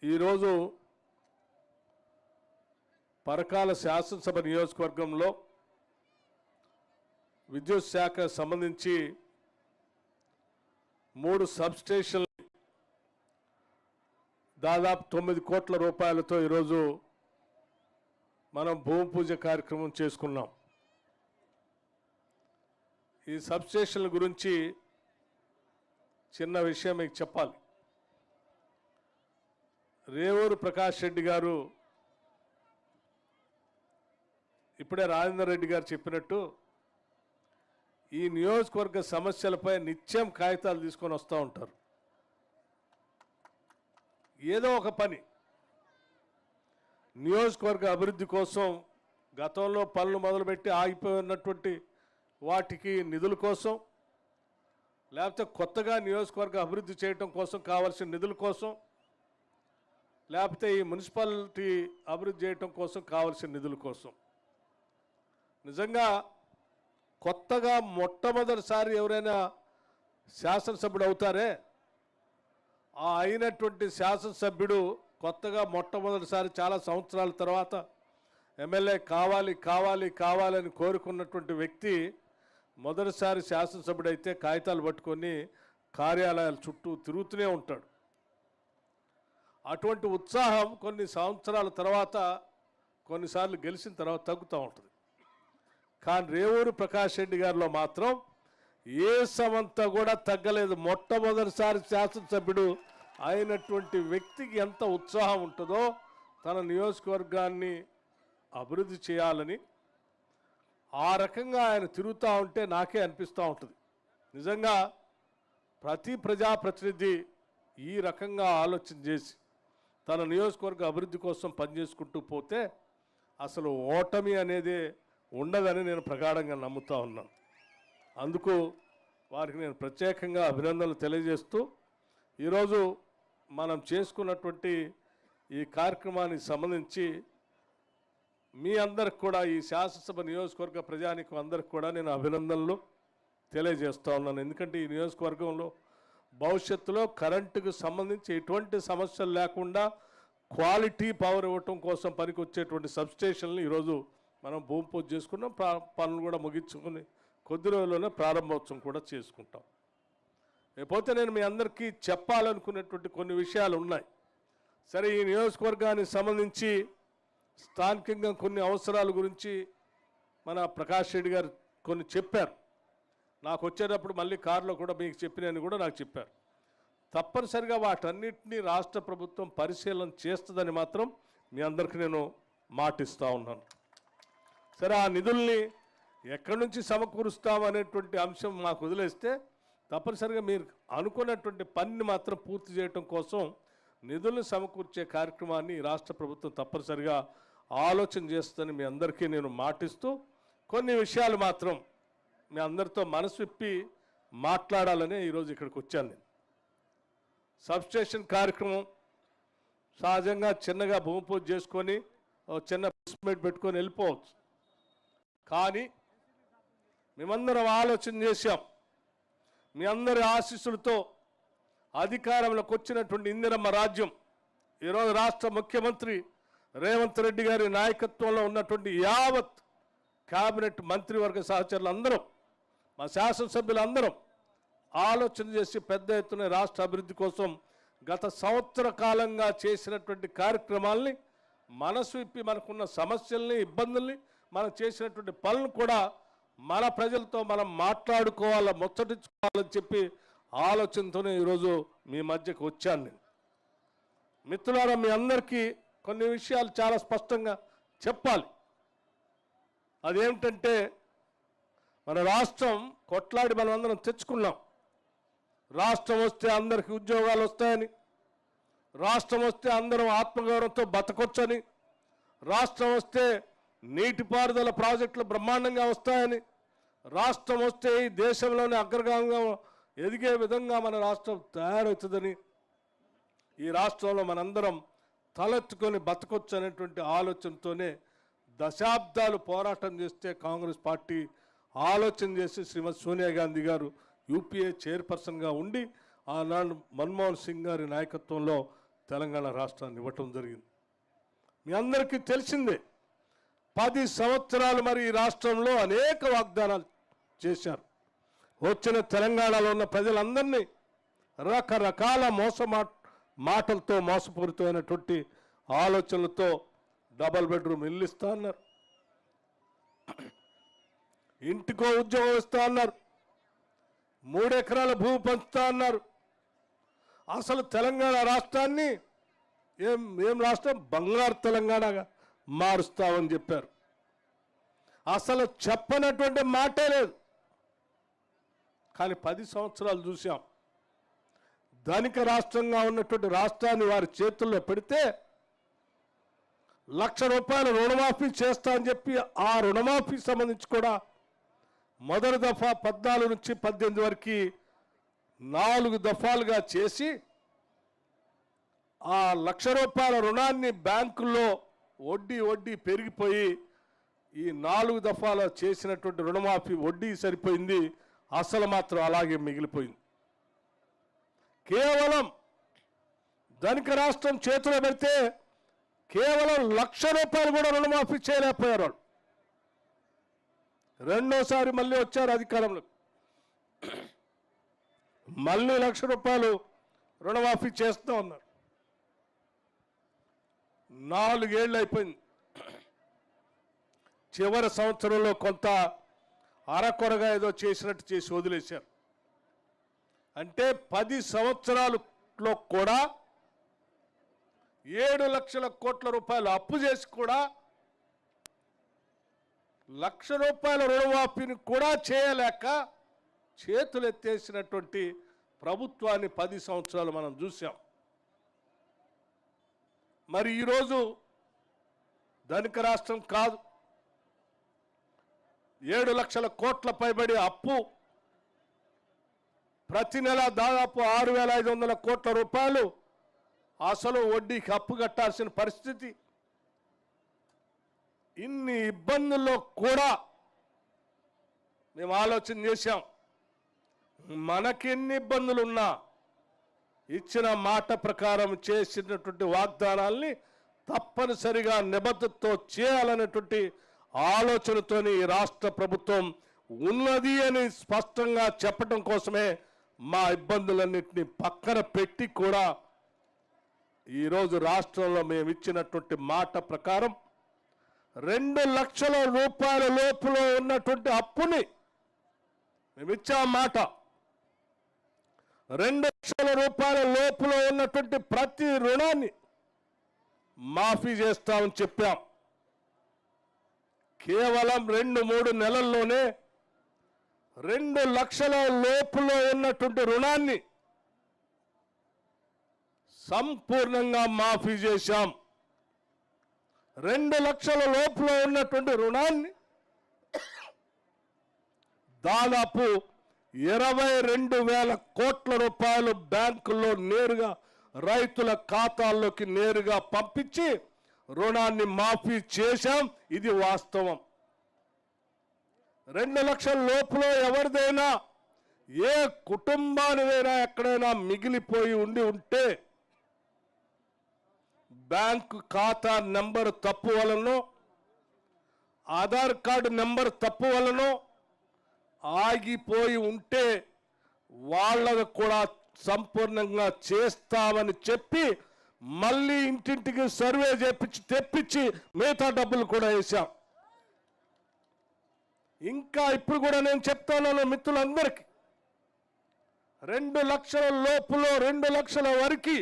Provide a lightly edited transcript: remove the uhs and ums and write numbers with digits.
ఈరోజు పరకాల శాసనసభ నియోజకవర్గంలో విద్యుత్ శాఖ సంబంధించి 3 సబ్స్టేషన్లు దాదాపు 9 కోట్ల రూపాయలతో ఈరోజు మనం భూమి పూజ కార్యక్రమం చేసుకున్నాం. ఈ సబ్స్టేషన్ల గురించి చిన్న విషయం మీకు చెప్పాలి. రేవూరు ప్రకాష్ రెడ్డి గారు ఇప్పుడే రాజేందర్ రెడ్డి గారు చెప్పినట్టు ఈ నియోజకవర్గ సమస్యలపై నిత్యం కాగితాలు తీసుకొని వస్తూ ఉంటారు. ఏదో ఒక పని నియోజకవర్గ అభివృద్ధి కోసం గతంలో పనులు మొదలుపెట్టి ఆగిపోయినటువంటి వాటికి నిధుల కోసం, లేకపోతే కొత్తగా నియోజకవర్గ అభివృద్ధి చేయడం కోసం కావాల్సిన నిధుల కోసం, లేకపోతే ఈ మున్సిపాలిటీ అభివృద్ధి చేయడం కోసం కావాల్సిన నిధుల కోసం. నిజంగా కొత్తగా మొట్టమొదటిసారి ఎవరైనా శాసనసభ్యుడు అవుతారే, ఆ అయినటువంటి శాసనసభ్యుడు కొత్తగా మొట్టమొదటిసారి చాలా సంవత్సరాల తర్వాత ఎమ్మెల్యే కావాలి కావాలి కావాలని కోరుకున్నటువంటి వ్యక్తి మొదటిసారి శాసనసభ్యుడైతే కాగితాలు పట్టుకొని కార్యాలయాల చుట్టూ తిరుగుతూనే ఉంటాడు. అటువంటి ఉత్సాహం కొన్ని సంవత్సరాల తర్వాత, కొన్నిసార్లు గెలిచిన తర్వాత తగ్గుతూ ఉంటుంది. కానీ రేవూరు ప్రకాష్ రెడ్డి గారిలో మాత్రం ఏ సమంతా కూడా తగ్గలేదు. మొట్టమొదటిసారి శాసనసభ్యుడు అయినటువంటి వ్యక్తికి ఎంత ఉత్సాహం ఉంటుందో తన నియోజకవర్గాన్ని అభివృద్ధి చేయాలని, ఆ రకంగా ఆయన తిరుగుతూ ఉంటే నాకే అనిపిస్తూ ఉంటుంది. నిజంగా ప్రతి ప్రజాప్రతినిధి ఈ రకంగా ఆలోచన చేసి తన నియోజకవర్గ అభివృద్ధి కోసం పనిచేసుకుంటూ పోతే అసలు ఓటమి అనేది ఉండదని నేను ప్రగాఢంగా నమ్ముతూ ఉన్నాను. అందుకు వారికి నేను ప్రత్యేకంగా అభినందనలు తెలియజేస్తూ ఈరోజు మనం చేసుకున్నటువంటి ఈ కార్యక్రమానికి సంబంధించి మీ అందరికి కూడా, ఈ శాసనసభ నియోజకవర్గ ప్రజానికి అందరికి కూడా నేను అభినందనలు తెలియజేస్తూ ఉన్నాను. ఎందుకంటే ఈ నియోజకవర్గంలో భవిష్యత్తులో కరెంటుకు సంబంధించి ఎటువంటి సమస్యలు లేకుండా క్వాలిటీ పవర్ ఇవ్వటం కోసం పనికి వచ్చేటువంటి సబ్స్టేషన్లు ఈరోజు మనం భూమి పూజ చేసుకున్నాం. పనులు కూడా ముగించుకుని కొద్ది రోజుల్లోనే ప్రారంభోత్సవం కూడా చేసుకుంటాం. లేకపోతే నేను మీ అందరికీ చెప్పాలనుకునేటువంటి కొన్ని విషయాలు ఉన్నాయి. సరే, ఈ నియోజకవర్గానికి సంబంధించి స్థానికంగా కొన్ని అవసరాల గురించి మన ప్రకాష్ రెడ్డి గారు కొన్ని చెప్పారు. నాకు వచ్చేటప్పుడు మళ్ళీ కారులో కూడా మీకు చెప్పినని కూడా నాకు చెప్పారు. తప్పనిసరిగా వాటన్నిటినీ రాష్ట్ర ప్రభుత్వం పరిశీలన చేస్తుందని మాత్రం మీ అందరికీ నేను మాటిస్తూ ఉన్నాను. సరే, ఆ నిధుల్ని ఎక్కడి నుంచి సమకూరుస్తామనేటువంటి అంశం మాకు వదిలేస్తే, తప్పనిసరిగా మీరు అనుకున్నటువంటి పనిని మాత్రం పూర్తి చేయడం కోసం నిధులను సమకూర్చే కార్యక్రమాన్ని రాష్ట్ర ప్రభుత్వం తప్పనిసరిగా ఆలోచన చేస్తుందని మీ అందరికీ నేను మాటిస్తూ, కొన్ని విషయాలు మాత్రం మీ అందరితో మనసు విప్పి మాట్లాడాలని ఈరోజు ఇక్కడికి వచ్చాను. నేను సబ్స్టేషన్ కార్యక్రమం సహజంగా చిన్నగా భూమి పూజ చేసుకొని చిన్న ప్రెస్మీట్ పెట్టుకొని వెళ్ళిపోవచ్చు. కానీ మేమందరం ఆలోచన చేశాం. మీ అందరి ఆశీస్సులతో అధికారంలోకి వచ్చినటువంటి ఇందిరమ్మ రాజ్యం ఈరోజు రాష్ట్ర ముఖ్యమంత్రి రేవంత్ రెడ్డి గారి నాయకత్వంలో ఉన్నటువంటి యావత్ కేబినెట్ మంత్రివర్గ సహచరులు అందరం, మా శాసనసభ్యులందరం ఆలోచన చేసి పెద్ద ఎత్తున రాష్ట్ర అభివృద్ధి కోసం గత సంవత్సర కాలంగా చేసినటువంటి కార్యక్రమాల్ని మనసు విప్పి మనకున్న సమస్యల్ని, ఇబ్బందుల్ని, మనం చేసినటువంటి పనులు కూడా మన ప్రజలతో మనం మాట్లాడుకోవాలా, ముచ్చటించుకోవాలని చెప్పి ఆలోచనతోనే ఈరోజు మీ మధ్యకు వచ్చాను. నేను మిత్రులారా, మీ అందరికీ కొన్ని విషయాలు చాలా స్పష్టంగా చెప్పాలి. అదేమిటంటే, మన రాష్ట్రం కొట్లాడి మనం అందరం తెచ్చుకున్నాం. రాష్ట్రం వస్తే అందరికీ ఉద్యోగాలు వస్తాయని, రాష్ట్రం వస్తే అందరం ఆత్మగౌరవంతో బతకొచ్చని, రాష్ట్రం వస్తే నీటిపారుదల ప్రాజెక్టులు బ్రహ్మాండంగా వస్తాయని, రాష్ట్రం వస్తే ఈ దేశంలోనే అగ్రగామిగా ఎదిగే విధంగా మన రాష్ట్రం తయారవుతుందని, ఈ రాష్ట్రంలో మనందరం తలెత్తుకొని బతకొచ్చు అనేటువంటి ఆలోచనతోనే దశాబ్దాలు పోరాటం చేస్తే కాంగ్రెస్ పార్టీ ఆలోచన చేసి శ్రీమతి సోనియా గాంధీ గారు యూపీఏ చైర్పర్సన్గా ఉండి ఆనాడు మన్మోహన్ సింగ్ గారి నాయకత్వంలో తెలంగాణ రాష్ట్రాన్ని ఇవ్వటం జరిగింది. మీ అందరికీ తెలిసిందే, 10 సంవత్సరాలు మరి ఈ రాష్ట్రంలో అనేక వాగ్దానాలు చేశారు. వచ్చిన తెలంగాణలో ఉన్న ప్రజలందరినీ రకరకాల మాటలతో మోసపూరితమైనటువంటి ఆలోచనలతో డబల్ బెడ్రూమ్ ఇల్లు ఇస్తా అన్నారు, ఇంటికో ఉద్యోగం ఇస్తా అన్నారు, 3 ఎకరాల భూమి పంచుతా అన్నారు. అసలు తెలంగాణ రాష్ట్రాన్ని ఏం రాష్ట్రం, బంగారు తెలంగాణగా మారుస్తామని చెప్పారు. అసలు చెప్పనటువంటి మాటే లేదు. కానీ 10 సంవత్సరాలు చూసాం. ధనిక రాష్ట్రంగా ఉన్నటువంటి రాష్ట్రాన్ని వారి చేతుల్లో పెడితే ₹1,00,000 రుణమాఫీ చేస్తా అని చెప్పి ఆ రుణమాఫీ సంబంధించి కూడా మొదటి దఫా 14 నుంచి 18 వరకు 4 దఫాలుగా చేసి ఆ ₹1,00,000 రుణాన్ని బ్యాంకుల్లో వడ్డీ పెరిగిపోయి ఈ 4 దఫాలు చేసినటువంటి రుణమాఫీ వడ్డీ సరిపోయింది, అసలు మాత్రం అలాగే మిగిలిపోయింది. కేవలం ధనిక రాష్ట్రం చేతిలో పెడితే కేవలం ₹1,00,000 కూడా రుణమాఫీ చేయలేకపోయారు. రెండోసారి మళ్ళీ వచ్చారు అధికారంలో, మళ్ళీ ₹1,00,000 రుణమాఫీ చేస్తూ ఉన్నారు. 4 ఏళ్ళు అయిపోయింది. చివరి సంవత్సరంలో కొంత అరకొరగా ఏదో చేసినట్టు చేసి వదిలేశారు. అంటే 10 సంవత్సరాలలో కూడా 7 లక్షల కోట్ల రూపాయలు అప్పు చేసి కూడా ₹1,00,000 రుణమాఫీని కూడా చేయలేక చేతులెత్తేసినటువంటి ప్రభుత్వాన్ని 10 సంవత్సరాలు మనం చూసాం. మరి ఈరోజు ధనిక రాష్ట్రం కాదు, 7 లక్షల కోట్ల పైబడి అప్పు, ప్రతి నెల దాదాపు 6,500 కోట్ల రూపాయలు అసలు వడ్డీకి అప్పు కట్టాల్సిన పరిస్థితి. ఇన్ని ఇబ్బందుల్లో కూడా మేము ఆలోచన చేశాం, మనకెన్ని ఇబ్బందులున్నా ఇచ్చిన మాట ప్రకారం చేసినటువంటి వాగ్దానాల్ని తప్పనిసరిగా నిబద్ధతతో చేయాలనేటువంటి ఆలోచనతోని ఈ రాష్ట్ర ప్రభుత్వం ఉన్నది అని స్పష్టంగా చెప్పడం కోసమే మా ఇబ్బందులన్నింటినీ పక్కన పెట్టి కూడా ఈరోజు రాష్ట్రంలో మేము ఇచ్చినటువంటి మాట ప్రకారం ₹2 లక్షల లోపల ఉన్నటువంటి అప్పుని మేము ఇచ్చాం మాట. ₹2 లక్షల లోపల ఉన్నటువంటి ప్రతి రుణాన్ని మాఫీ చేస్తామని చెప్పాం. కేవలం 2-3 నెలల్లోనే ₹2 లక్షల లోపల ఉన్నటువంటి రుణాన్ని సంపూర్ణంగా మాఫీ చేశాం. 2 లక్షల లోపల ఉన్నటువంటి రుణాన్ని దాదాపు 22,000 కోట్ల రూపాయలు బ్యాంకుల్లో నేరుగా రైతుల ఖాతాల్లోకి నేరుగా పంపించి రుణాన్ని మాఫీ చేశాం. ఇది వాస్తవం. 2 లక్షల లోపల ఎవరిదైనా ఏ కుటుంబానిదైనా ఎక్కడైనా మిగిలిపోయి ఉంటే బ్యాంకు ఖాతా నెంబర్ తప్పు వలనో ఆధార్ కార్డు నెంబర్ తప్పు వలనో ఆగిపోయి ఉంటే వాళ్ళకు కూడా సంపూర్ణంగా చేస్తామని చెప్పి మళ్ళీ ఇంటింటికి సర్వే తెప్పించి మిగతా డబ్బులు కూడా వేశాం. ఇంకా ఇప్పుడు కూడా నేను చెప్తాను మిత్రులందరికీ, 2 లక్షల లోపల 2 లక్షల వరకు